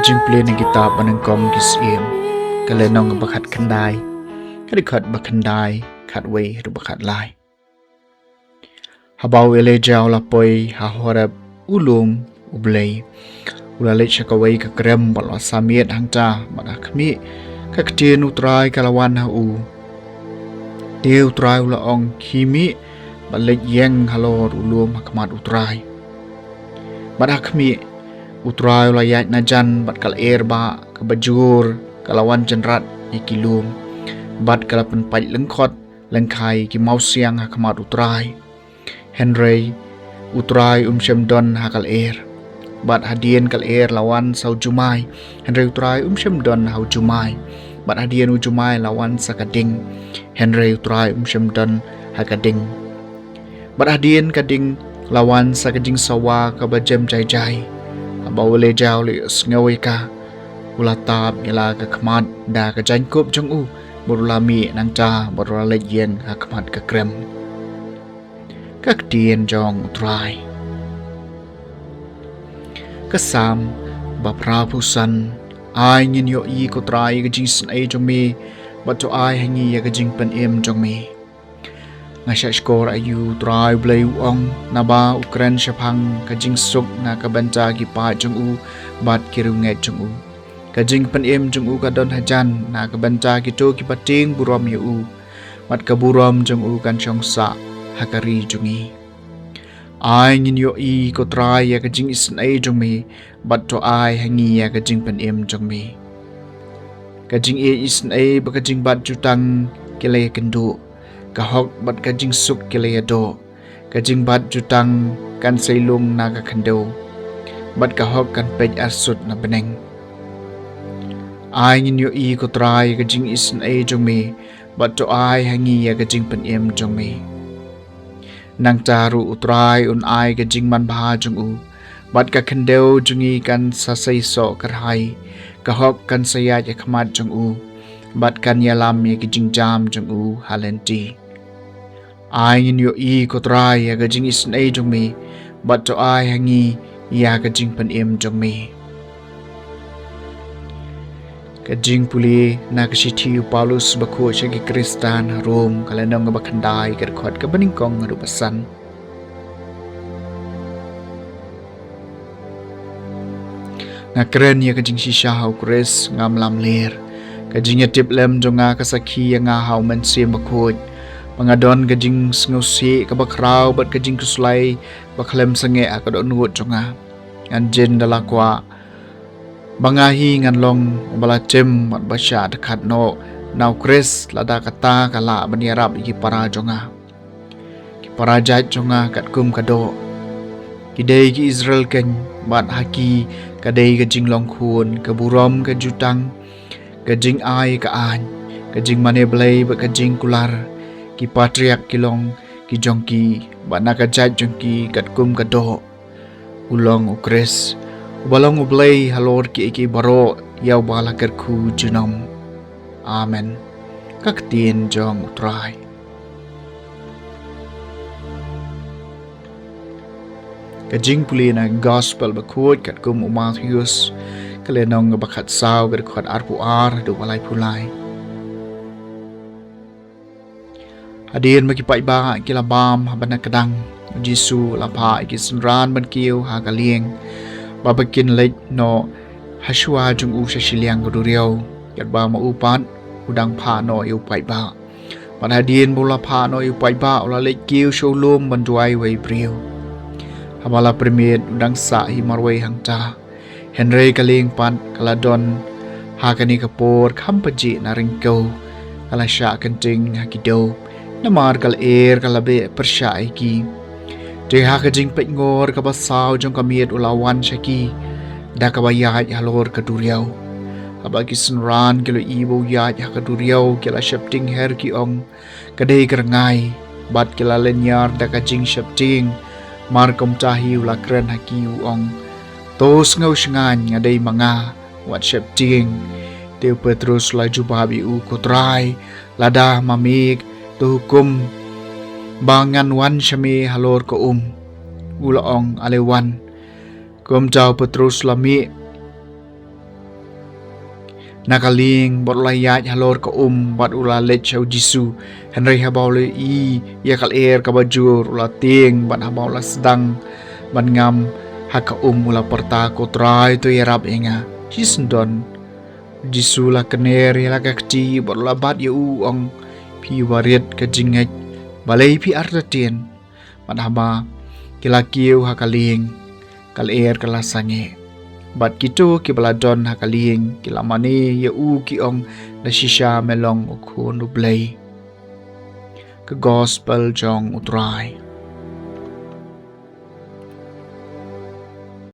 Kajing play na kitab manangkom kisim kalenong bakat kandai kadikat bakandai katway ru bakat lai habaw elejaw lapoy hahorab ulum ublay ulalit syakaway kakrem balwa samit hangta madakmi kaktin utray kalawan hau dia utray ulaong kimi balik yang halor ulum hakamat utray madakmi utray ulayat najan bat kal erba kabajur kalawan jenrat ikilum bat kalapan pait lengkot lengkai ki mau siang hakamat utray Henry utray syamdon hakal bat hadian kal lawan sau jumai Henry utray syamdon hau jumai bat hadian ujumai lawan sakading Henry utray syamdon hakading bat hadian kading lawan sakading sawa kabajem jai bawle jaw li sngawi ka ulatab ila ka khamat da ka jangkup jong u burulami nang cha burula yen ha khamat ka krem các tiên jong utrai kasam bapra pusan ai ngin yo i ko trai ka jing san ai jong mi but to ai hangi ya ka jing pen em jong mi ngasha skor ayu trai blai ong naba ukran shapang kajing suk na kabanta ki pa jong u bat kirunge jong u kajing pen em jong u kadon hajan na kabanta ki to ki pating burom yu u mat kaburom jong u kan chong sa hakari jongi ai ngin yo i ko trai ya kajing isan ai jong mi bat to ai hangi ya kajing pen em jong mi kajing e isan ai ba kajing bat jutang kile kendu kahok bat kajing suk kilayado kajing bat jutang kan sailung naga kando bat kahok kan pej arsut na beneng ai ngin yo i ko trai kajing isan ai jong mi bat to ai hangi ya kajing pen em jong mi nang taru utrai un ai kajing man bha jong u bat ka kando jongi kan sasai so karhai kahok kan saya ya khamat jong u bat kan yalam ya kajing jam jong u halenti ai ngin yo i ko trai ya kajing isan ai jong mi bat to ai hangi ya kajing pen em jong mi kajing puli na kasithi Paulus bakho syagi Kristan Rom kalenong bakandai kerkhot ka baningkong ru pesan ngakren ya kajing sisha hau kres ngam lam ler kajing ya tip lem jonga kasakhi ya nga hau men sim bakho pangadon kajing sngusi ka bakrau bat kajing kuslai baklem sange akadon ngut jonga anjen dalakwa bangahi ngan long bala cem mat basha dekat no nau kres lada kata kala baniarap iki para jonga ki para jat jonga kat kum kado kidai ki Israel ken bat haki kadai ka jing long khun ka burom ka jutang ka jing ai ka an ka jing mane blai ba ka jing kular ki patriak kilong ki jongki ba na ka jat jongki kat kum kado ulong ukres balong ublay halor ki iki baro yaw bala kerku junom amen kaktin jong utray kajing puli na gospel bakut kat kum Matthews kalenong bakat saw berkhat arpu ar do balai pulai hadin makipai ba kilabam habana kadang Jisu lapa iki senran ban kiu ha kalieng babakin lek no haswa jung u siliang guduriau yat ba ma upan udang pha no yu pai ba panadin bola pha no yu pai ba ola lek kiu showlum banduai wei priu hamala permit udang sa hi marwei hangta Henry kaling pan kaladon hakani kapor khampaji naringko kala sha kenting hakido namar kal kalabe persha iki Deha kajing pek ngor kabasaw jong kamiet ulawan syaki da kabayat halor kaduriaw abagi senran kilo ibo yat kaduriaw kila shapting her ki ong kadai kerengai bat kila lenyar da kajing shapting mar tahi ula kren haki ong tos ngau shengan ngadai manga wat shapting teu Petrus laju babi u kutrai ladah mamik tu hukum bangan wan syami halor ko ulaong alewan kum jauh Petrus lami Nakaling bot layat halor ka bat ula let siya Jisu. Henry habaw le ya kal ka bajur ula ting ban habaw la sedang ban ngam haka ula perta ko try to yarap inga. Jisendon Jisu la kener ya la kakci bot ula bat ya ong pi warit ka jingat balai pi artatien ban haba kila kiu hakaling kal kala sange. Bat kito ki baladon hakaling kila mani ya ki ong na shisha melong ukun ublay. Ka gospel jong utray.